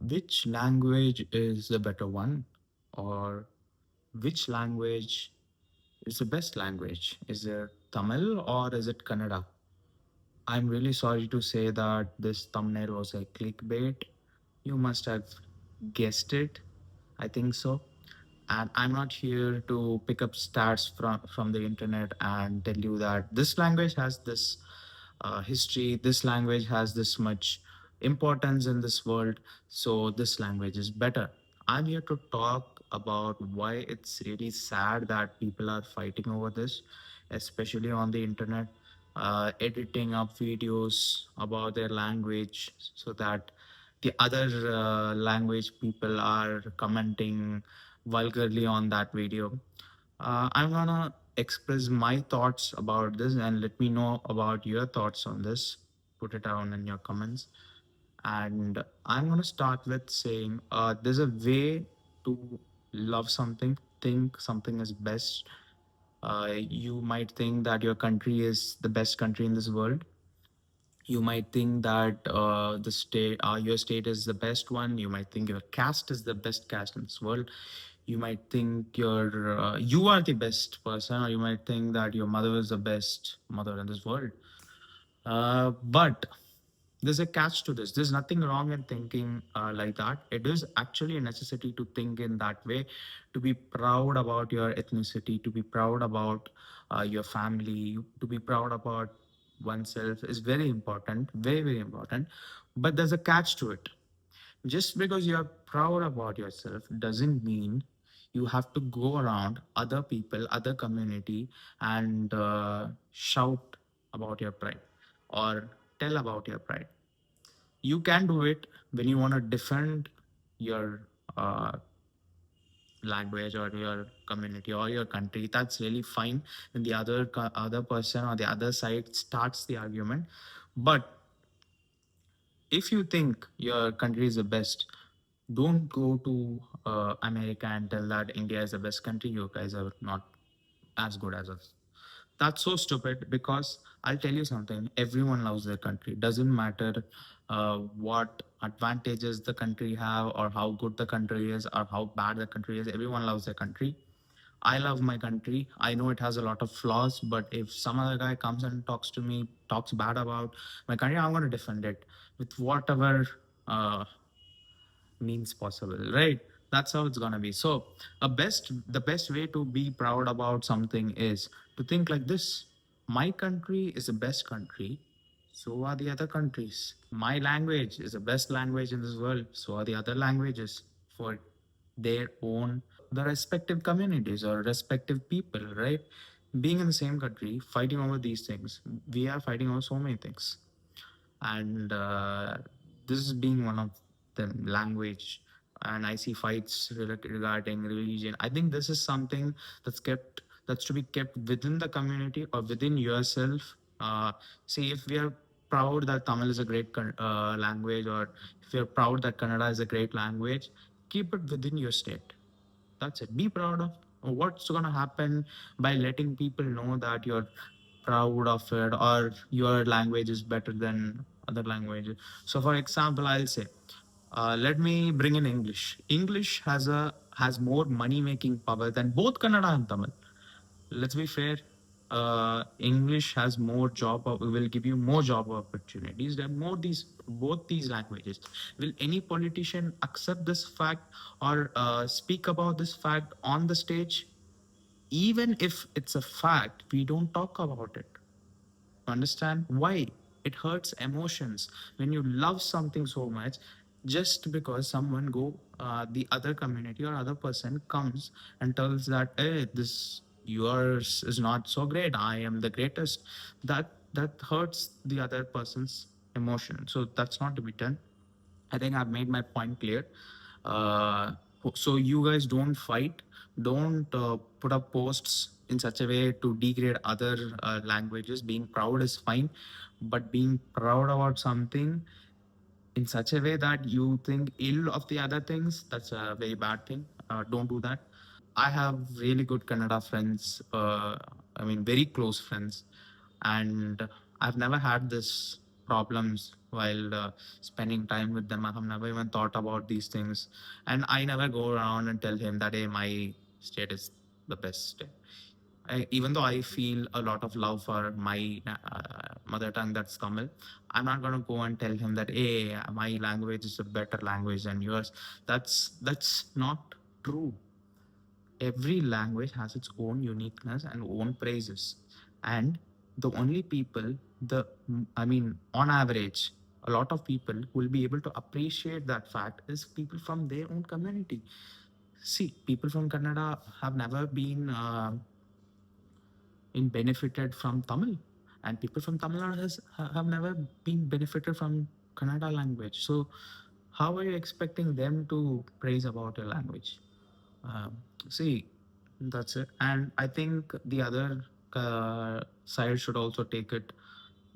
Which language is the better one? Or which language is the best language? Is it Tamil or is it Kannada? I'm really sorry to say that this thumbnail was a clickbait. You must have guessed it. I think so. And I'm not here to pick up stats from the internet and tell you that this language has this history, this language has this much importance in this world, so this language is better. I'm here to talk about why it's really sad that people are fighting over this, especially on the internet, editing up videos about their language so that the other language people are commenting vulgarly on that video. I'm gonna express my thoughts about this and let me know about your thoughts on this. Put it down in your comments. And I'm gonna start with saying there's a way to love something, think something is best. You might think that your country is the best country in this world. You might think that your state is the best one. You might think your caste is the best caste in this world. You might think you are the best person, or you might think that your mother is the best mother in this world. But there's a catch to this. There's nothing wrong in thinking like that. It is actually a necessity to think in that way, to be proud about your ethnicity, to be proud about your family, to be proud about oneself is very important, very, very important. But there's a catch to it. Just because you're proud about yourself doesn't mean you have to go around other people, other community, and shout about your pride or tell about your pride. You can do it when you want to defend your uh, language or your community or your country. That's really fine when the other person or the other side starts the argument. But if you think your country is the best, don't go to America and tell that India is the best country. You guys are not as good as us. That's so stupid because I'll tell you something. Everyone loves their country. Doesn't matter what advantages the country have or how good the country is or how bad the country is. Everyone loves their country. I love my country. I know it has a lot of flaws, but if some other guy comes and talks to me, talks bad about my country, I'm going to defend it with whatever uh, means possible, right? That's how it's gonna be. So the best way to be proud about something is to think like this: my country is the best country, so are the other countries. My language is the best language in this world, so are the other languages for their own the respective communities or respective people, right? Being in the same country, fighting over these things, we are fighting over so many things. And this is being one of them, language. And I see fights regarding religion. I think this is something that's to be kept within the community or within yourself. See, if we are proud that Tamil is a great language, or if you're proud that Kannada is a great language, keep it within your state. That's it. Be proud of what's going to happen by letting people know that you're proud of it or your language is better than other languages. So, for example, I'll say, let me bring in English. English has more money making power than both Kannada and Tamil. Let's be fair. English has more will give you more job opportunities than more these both these languages. Will any politician accept this fact or speak about this fact on the stage? Even if it's a fact, we don't talk about it. Understand why? It hurts emotions when you love something so much. Just because someone the other community or other person comes and tells that, hey, this yours is not so great, I am the greatest, that hurts the other person's emotion. So that's not to be done. I think I've made my point clear. Uh, so you guys don't fight, don't put up posts in such a way to degrade other languages. Being proud is fine, but being proud about something in such a way that you think ill of the other things, that's a very bad thing. Don't do that. I have really good Kannada friends. I mean, very close friends, and I've never had this problems while spending time with them. I have never even thought about these things, and I never go around and tell him that hey, my state is the best state. Even though I feel a lot of love for my mother tongue, that's Tamil, I'm not gonna go and tell him that hey, my language is a better language than yours. That's not true. Every language has its own uniqueness and own praises, and the only people, the I mean, on average, a lot of people who will be able to appreciate that fact is people from their own community. See, people from Kannada have never been in benefited from Tamil, and people from Tamil Nadu have never been benefited from Kannada language. So, how are you expecting them to praise about your language? Um, See, that's it. And I think the other side should also take it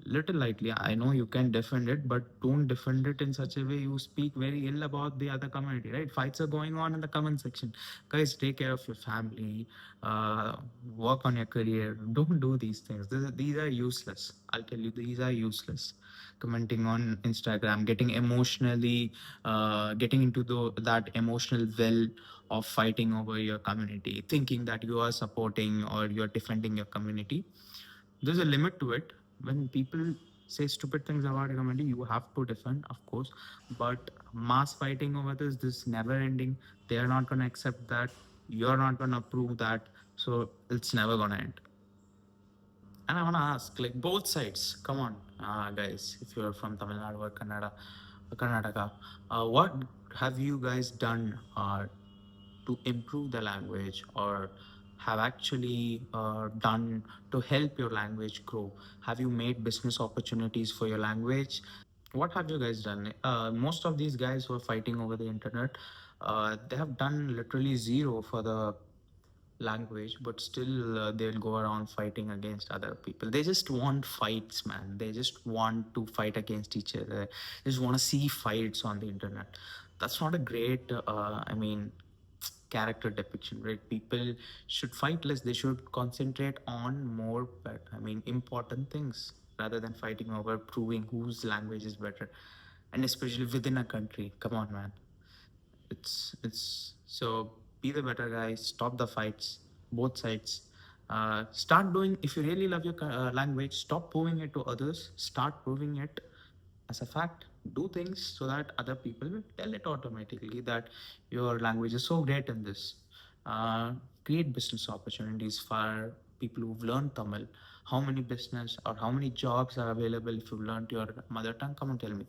little lightly. I know you can defend it, but don't defend it in such a way you speak very ill about the other community, right? Fights are going on in the comment section. Guys, take care of your family, uh, work on your career. Don't do these things. These are useless. I'll tell you, these are useless. Commenting on Instagram, getting emotionally, getting into that emotional well of fighting over your community, thinking that you are supporting or you're defending your community. There's a limit to it. When people say stupid things about your community, you have to defend, of course. But mass fighting over this never ending. They are not gonna accept that. You're not gonna approve that. So it's never gonna end. And I wanna ask, like both sides, come on, guys, if you're from Tamil Nadu or Karnataka, what have you guys done to improve the language, or have actually done to help your language grow? Have you made business opportunities for your language? What have you guys done? Most of these guys who are fighting over the internet, they have done literally zero for the language, but still they'll go around fighting against other people. They just want fights, man. They just want to fight against each other. They just want to see fights on the internet. That's not a great, I mean, character depiction, right? People should fight less. They should concentrate on more, I mean, important things rather than fighting over proving whose language is better. And especially within a country. Come on, man. It's so be the better guy. Stop the fights, both sides. Start doing, if you really love your language, stop proving it to others. Start proving it as a fact. Do things so that other people will tell it automatically that your language is so great in this. Uh, Create business opportunities for people who've learned Tamil. How many business or how many jobs are available if you've learned your mother tongue? Come and tell me.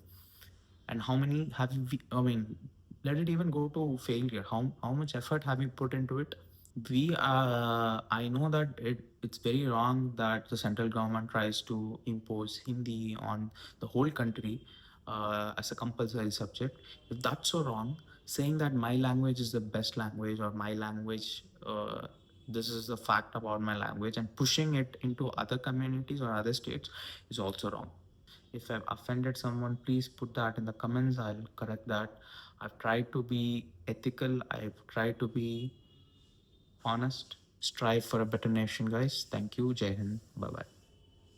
And how many have you, I mean, let it even go to failure. How much effort have you put into it? I know that it's very wrong that the central government tries to impose Hindi on the whole country as a compulsory subject. If that's so wrong, saying that my language is the best language, or my language, this is the fact about my language, and pushing it into other communities or other states is also wrong. If I've offended someone, please put that in the comments. I'll correct that. I've tried to be ethical. I've tried to be honest. Strive for a better nation, guys. Thank you. Jai Hind. Bye bye.